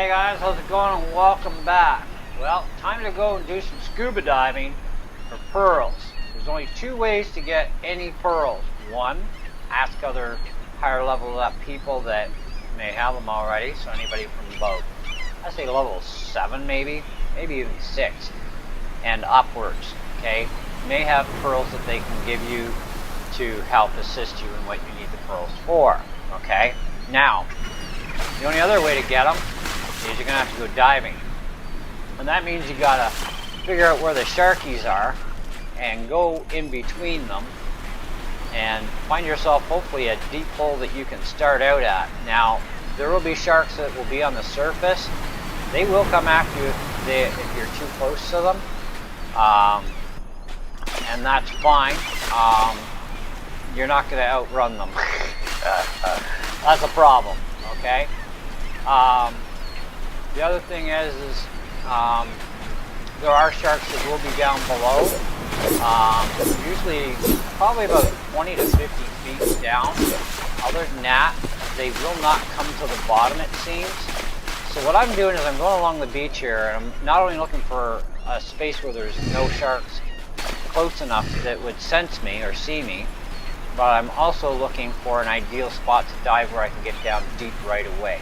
Hey guys, how's it going and welcome back. Well, time to go and do some scuba diving for pearls. There's only two ways to get any pearls. One, ask other higher level up people that may have them already. So anybody from about, I say level 7 maybe even 6 and upwards, okay, may have pearls that they can give you to help assist you in what you need the pearls for, okay? Now, the only other way to get them is you're going to have to go diving. And that means you got to figure out where the sharkies are and go in between them and find yourself hopefully a deep hole that you can start out at. Now, there will be sharks that will be on the surface. They will come after you if you're too close to them. And that's fine. You're not going to outrun them. That's a problem, okay? The other thing is there are sharks that will be down below, usually probably about 20 to 50 feet down. Other than that, they will not come to the bottom, it seems. So what I'm doing is I'm going along the beach here, and I'm not only looking for a space where there's no sharks close enough that would sense me or see me, but I'm also looking for an ideal spot to dive where I can get down deep right away.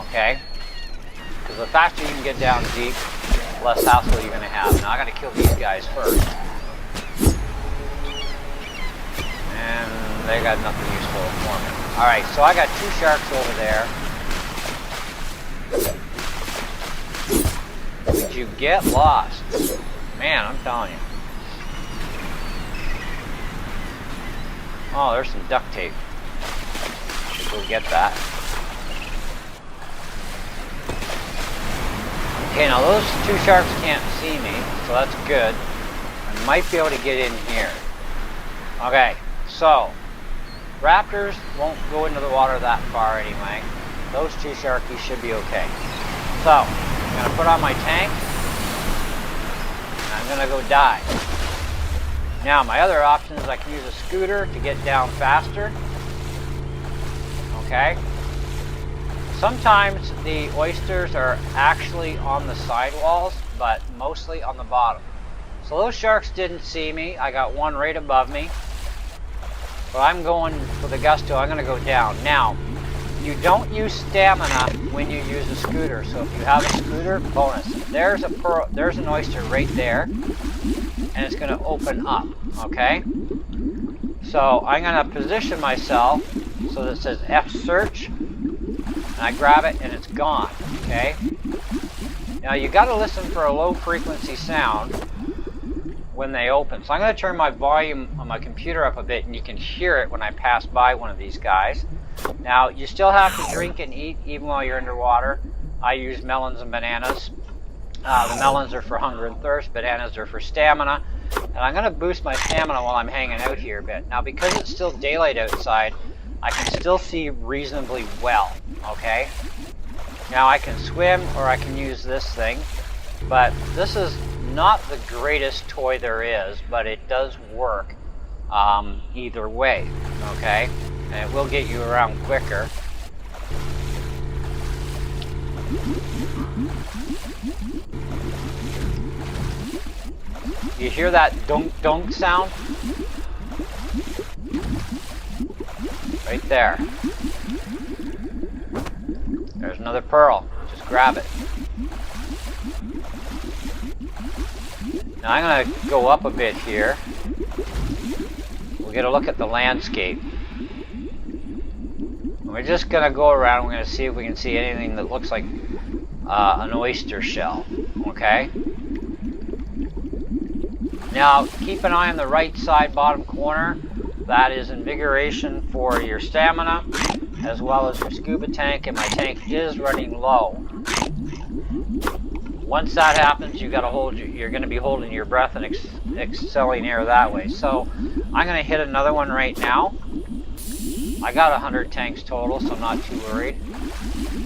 Okay? Because the faster you can get down deep, less hassle you're going to have. Now I got to kill these guys first. And they got nothing useful for me. Alright, so I got 2 sharks over there. Did you get lost? Man, I'm telling you. Oh, there's some duct tape. Should go get that. Okay, now those 2 sharks can't see me, so that's good. I might be able to get in here. Okay, so raptors won't go into the water that far anyway. Those 2 sharkies should be okay. So, I'm going to put on my tank, and I'm going to go dive. Now, my other option is I can use a scooter to get down faster. Okay? Sometimes the oysters are actually on the sidewalls, but mostly on the bottom. So those sharks didn't see me. I got one right above me. But I'm going for the gusto. I'm going to go down. Now, you don't use stamina when you use a scooter. So if you have a scooter, bonus. There's a pearl, there's an oyster right there, and it's going to open up. Okay? So I'm going to position myself so that it says F search. And I grab it and it's gone, okay? Now you got to listen for a low frequency sound when they open. So I'm going to turn my volume on my computer up a bit and you can hear it when I pass by one of these guys. Now you still have to drink and eat even while you're underwater. I use melons and bananas. The melons are for hunger and thirst, bananas are for stamina. And I'm going to boost my stamina while I'm hanging out here a bit. Now because it's still daylight outside, I can still see reasonably well, okay? Now I can swim or I can use this thing, but this is not the greatest toy there is, but it does work either way, okay? And it will get you around quicker. You hear that dunk sound? Right there. There's another pearl. Just grab it. Now I'm going to go up a bit here. We'll get a look at the landscape. We're just going to go around. We're going to see if we can see anything that looks like an oyster shell. Okay? Now keep an eye on the right side bottom corner. That is invigoration for your stamina, as well as your scuba tank, and my tank is running low. Once that happens, you're going to be holding your breath and exhaling air that way. So I'm going to hit another one right now. I got 100 tanks total, so I'm not too worried.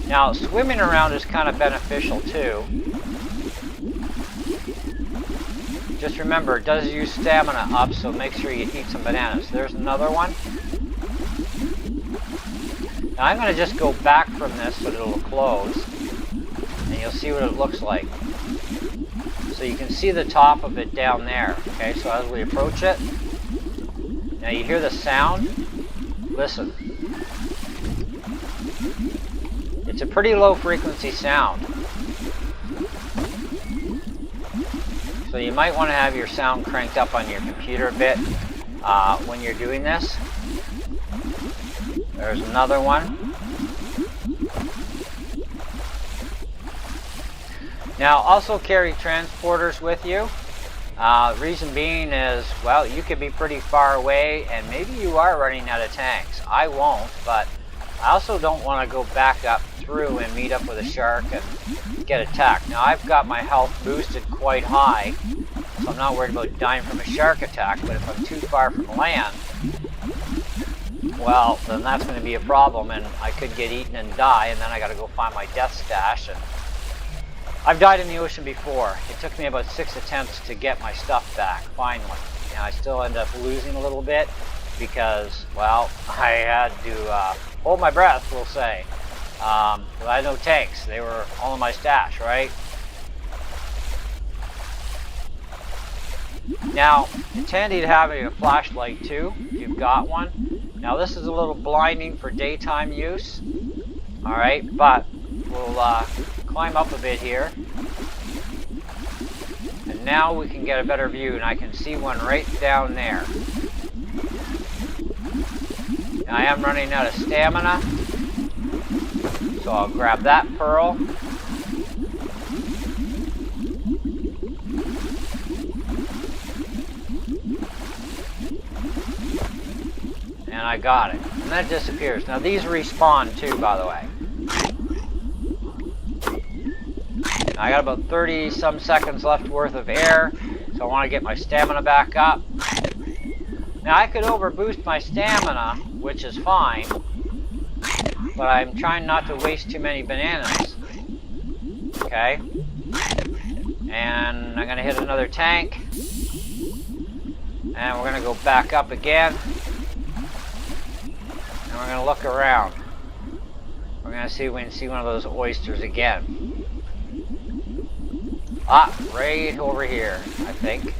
Now swimming around is kind of beneficial too. Just remember, it does use stamina up, so make sure you eat some bananas. There's another one. Now I'm going to just go back from this so that it'll close. you'll see what it looks like. So you can see the top of it down there. Okay, so as we approach it, now you hear the sound. Listen. It's a pretty low frequency sound. So you might want to have your sound cranked up on your computer a bit when you're doing this. There's another one. Now also carry transporters with you. Reason being is, well, you could be pretty far away and maybe you are running out of tanks. I won't, but I also don't want to go back up through and meet up with a shark and get attacked. Now I've got my health boosted quite high, so I'm not worried about dying from a shark attack, but if I'm too far from land, well, then that's going to be a problem and I could get eaten and die, and then I got to go find my death stash. And I've died in the ocean before. It took me about 6 attempts to get my stuff back, finally. And I still end up losing a little bit because, well, I had to hold my breath, we'll say. I had no tanks. They were all in my stash, right? Now, it's handy to have a flashlight too, if you've got one. Now this is a little blinding for daytime use. Alright, but we'll climb up a bit here. And now we can get a better view, and I can see one right down there. Now, I am running out of stamina, so I'll grab that pearl. And I got it. And that disappears. Now these respawn too, by the way. I got about 30 some seconds left worth of air, so I want to get my stamina back up. Now I could overboost my stamina, which is fine, but I'm trying not to waste too many bananas. Okay? And I'm going to hit another tank. And we're going to go back up again. And we're going to look around. We're going to see if we can see one of those oysters again. Ah, right over here, I think.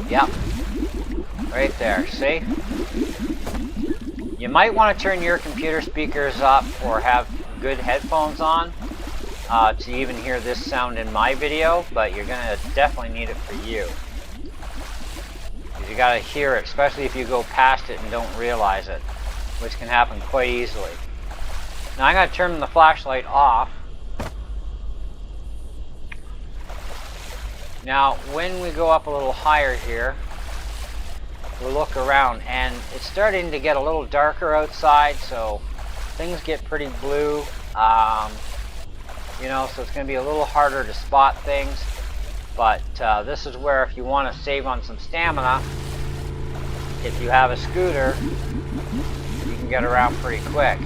Yep. Right there, see? You might want to turn your computer speakers up or have good headphones on to even hear this sound in my video, but you're going to definitely need it for you. Because you got to hear it, especially if you go past it and don't realize it, which can happen quite easily. Now I'm going to turn the flashlight off. Now when we go up a little higher here, we'll look around, and it's starting to get a little darker outside, so things get pretty blue. You know, so it's going to be a little harder to spot things. But this is where, if you want to save on some stamina, if you have a scooter, you can get around pretty quick.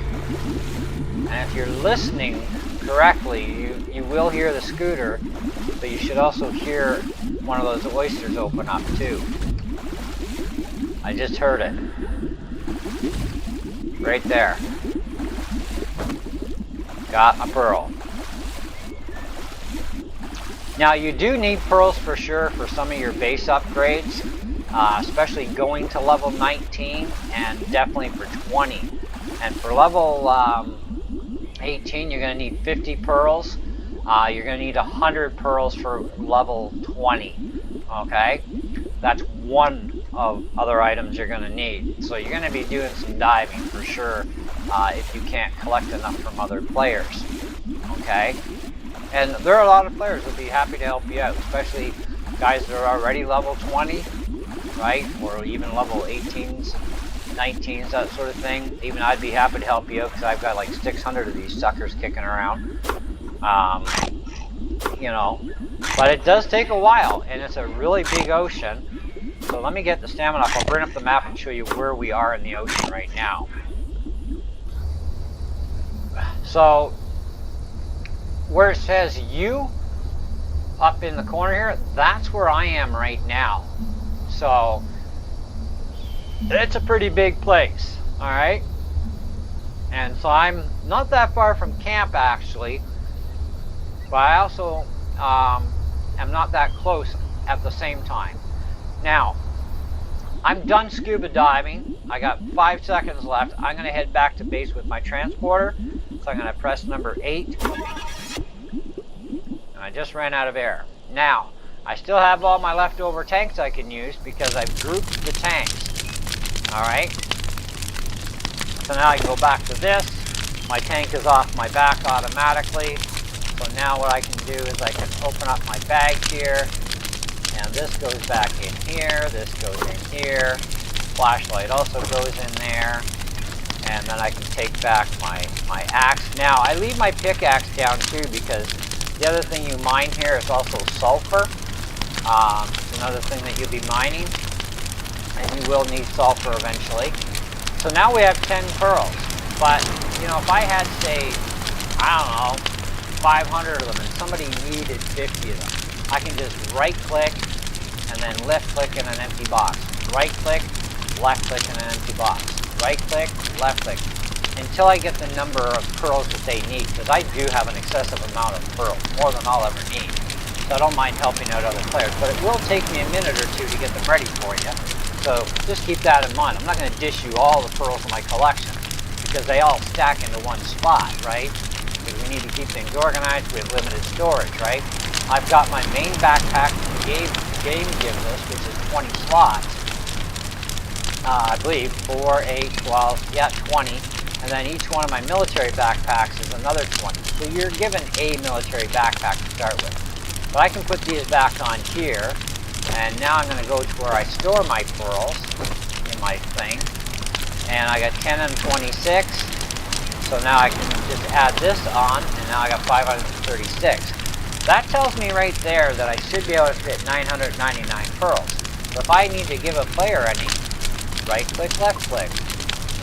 And if you're listening correctly, you will hear the scooter, but you should also hear one of those oysters open up too. I just heard it. Right there. Got a pearl. Now you do need pearls for sure for some of your base upgrades, especially going to level 19 and definitely for 20. And for level 18 you're going to need 50 pearls. You're going to need 100 pearls for level 20. Okay? That's one of other items you're going to need. So you're going to be doing some diving for sure if you can't collect enough from other players. Okay? And there are a lot of players who will be happy to help you out, especially guys that are already level 20, right? Or even level 18s, 19s, that sort of thing. Even I'd be happy to help you out because I've got like 600 of these suckers kicking around. You know, but it does take a while, and it's a really big ocean. So let me get the stamina up. I'll bring up the map and show you where we are in the ocean right now. So where it says you up in the corner here, that's where I am right now. So it's a pretty big place, all right? And so I'm not that far from camp actually, but I also am not that close at the same time. Now, I'm done scuba diving. I got 5 seconds left. I'm going to head back to base with my transporter. So I'm going to press number 8. And I just ran out of air. Now, I still have all my leftover tanks I can use because I've grouped the tanks. Alright. So now I can go back to this. My tank is off my back automatically. So now what I can do is I can open up my bag here. And this goes back in here. This goes in here. Flashlight also goes in there. And then I can take back my axe. Now, I leave my pickaxe down too because the other thing you mine here is also sulfur. It's another thing that you'll be mining. And you will need sulfur eventually. So now we have 10 pearls. But, you know, if I had, say, I don't know, 500 of them and somebody needed 50 of them, I can just right-click and then left-click in an empty box. Right-click, left-click in an empty box. Right-click, left-click, until I get the number of pearls that they need, because I do have an excessive amount of pearls, more than I'll ever need. So I don't mind helping out other players, but it will take me a minute or two to get them ready for you. So just keep that in mind. I'm not going to dish you all the pearls in my collection, because they all stack into one spot, right? Because we need to keep things organized. We have limited storage, right? I've got my main backpack the game gives us, which is 20 slots. I believe 4, 8, 12, yeah, 20. And then each one of my military backpacks is another 20. So you're given a military backpack to start with. But I can put these back on here. And now I'm going to go to where I store my pearls in my thing. And I got 10 and 26. So now I can just add this on, and now I got 536. That tells me right there that I should be able to fit 999 pearls. So if I need to give a player any, right-click, left-click,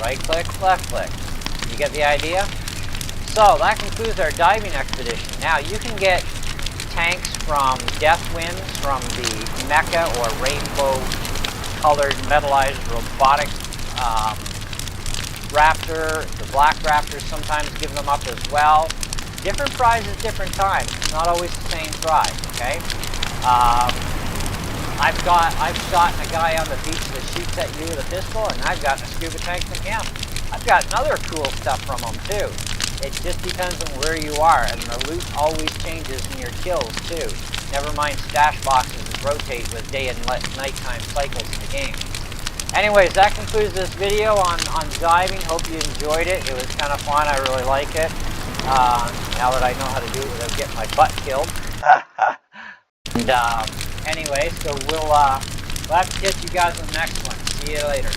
right-click, left-click. You get the idea? So that concludes our diving expedition. Now you can get tanks from Deathwinds, from the Mecha or rainbow-colored metallized robotic Raptor. The Black Raptors sometimes give them up as well. Different prizes, different times. It's not always the same prize, okay? I've gotten a guy on the beach that shoots at you with a pistol, and I've gotten a scuba tank from him. I've gotten other cool stuff from him too. It just depends on where you are, and the loot always changes in your kills too. Never mind stash boxes that rotate with day and nighttime cycles in the game. Anyways, that concludes this video on diving. Hope you enjoyed it. It was kind of fun. I really like it. Now that I know how to do it without getting my butt killed. And anyway, so we'll have to catch you guys on the next one. See you later.